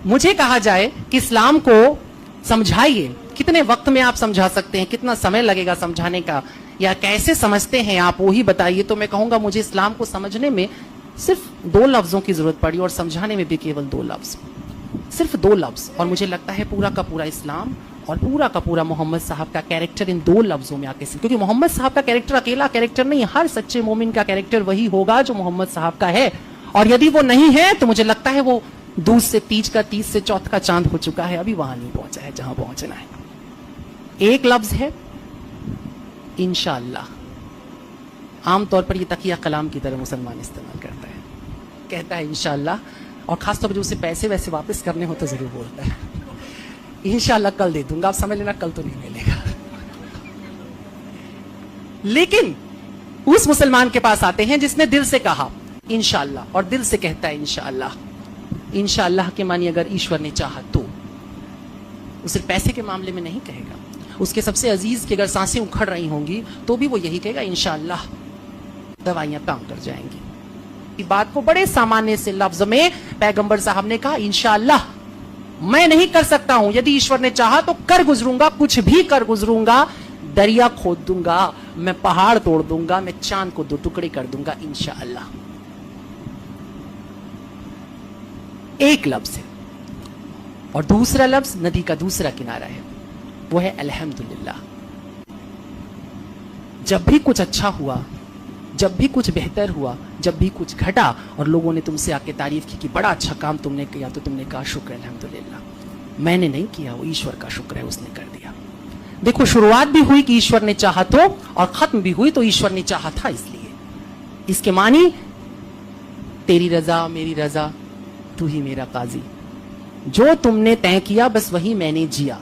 मुझे कहा जाए कि इस्लाम को समझाइए, कितने वक्त में आप समझा सकते हैं, कितना समय लगेगा समझाने का, या कैसे समझते हैं आप वो ही बताइए, तो मैं कहूंगा मुझे इस्लाम को समझने में सिर्फ 2 लफ्जों की जरूरत पड़ी और समझाने में भी केवल 2 लफ्ज, सिर्फ 2 लफ्ज। और मुझे लगता है पूरा का पूरा इस्लाम और पूरा का पूरा मोहम्मद साहब का कैरेक्टर इन 2 लफ्जों में आके, क्योंकि मोहम्मद साहब का कैरेक्टर अकेला कैरेक्टर नहीं, हर सच्चे मोमिन का कैरेक्टर वही होगा जो मोहम्मद साहब का है, और यदि वो नहीं है तो मुझे लगता है वो दूध से तीज का, तीज से चौथ का चांद हो चुका है, अभी वहां नहीं पहुंचा है जहां पहुंचना है। एक लफ्ज है इंशाअल्लाह। आमतौर पर ये तकिया कलाम की तरह मुसलमान इस्तेमाल करता है, कहता है इंशाअल्लाह, और खासतौर पर जो उसे पैसे वैसे वापस करने हो तो जरूर बोलता है इंशाअल्लाह कल दे दूंगा, आप समझ लेना कल तो नहीं मिलेगा। लेकिन उस मुसलमान के पास आते हैं जिसने दिल से कहा इंशाअल्लाह, और दिल से कहता है इंशाअल्लाह। इंशाअल्लाह के मानी अगर ईश्वर ने चाहा तो, वो सिर्फ पैसे के मामले में नहीं कहेगा, उसके सबसे अजीज की अगर सांसें उखड़ रही होंगी तो भी वो यही कहेगा इंशाअल्लाह दवाइयां काम कर जाएंगी। इस बात को बड़े सामान्य से लफ्ज में पैगंबर साहब ने कहा इंशाअल्लाह मैं नहीं कर सकता हूं, यदि ईश्वर ने चाहा तो कर गुजरूंगा, कुछ भी कर गुजरूंगा, दरिया खोद दूंगा, मैं पहाड़ तोड़ दूंगा, मैं चांद को 2 टुकड़े कर दूंगा इंशाअल्लाह। एक लफ्ज है, और दूसरा लफ्ज नदी का दूसरा किनारा है, वो है अल्हम्दुलिल्लाह। जब भी कुछ अच्छा हुआ, जब भी कुछ बेहतर हुआ, जब भी कुछ घटा और लोगों ने तुमसे आके तारीफ की कि बड़ा अच्छा काम तुमने किया, तो तुमने कहा शुक्र अल्हम्दुलिल्लाह। मैंने नहीं किया, वो ईश्वर का शुक्र है, उसने कर दिया। देखो शुरुआत भी हुई कि ईश्वर ने चाहा तो, और खत्म भी हुई तो ईश्वर ने चाहा था, इसलिए इसके मानी तेरी रजा मेरी रजा तू ही मेरा काजी, जो तुमने तय किया बस वही मैंने जिया।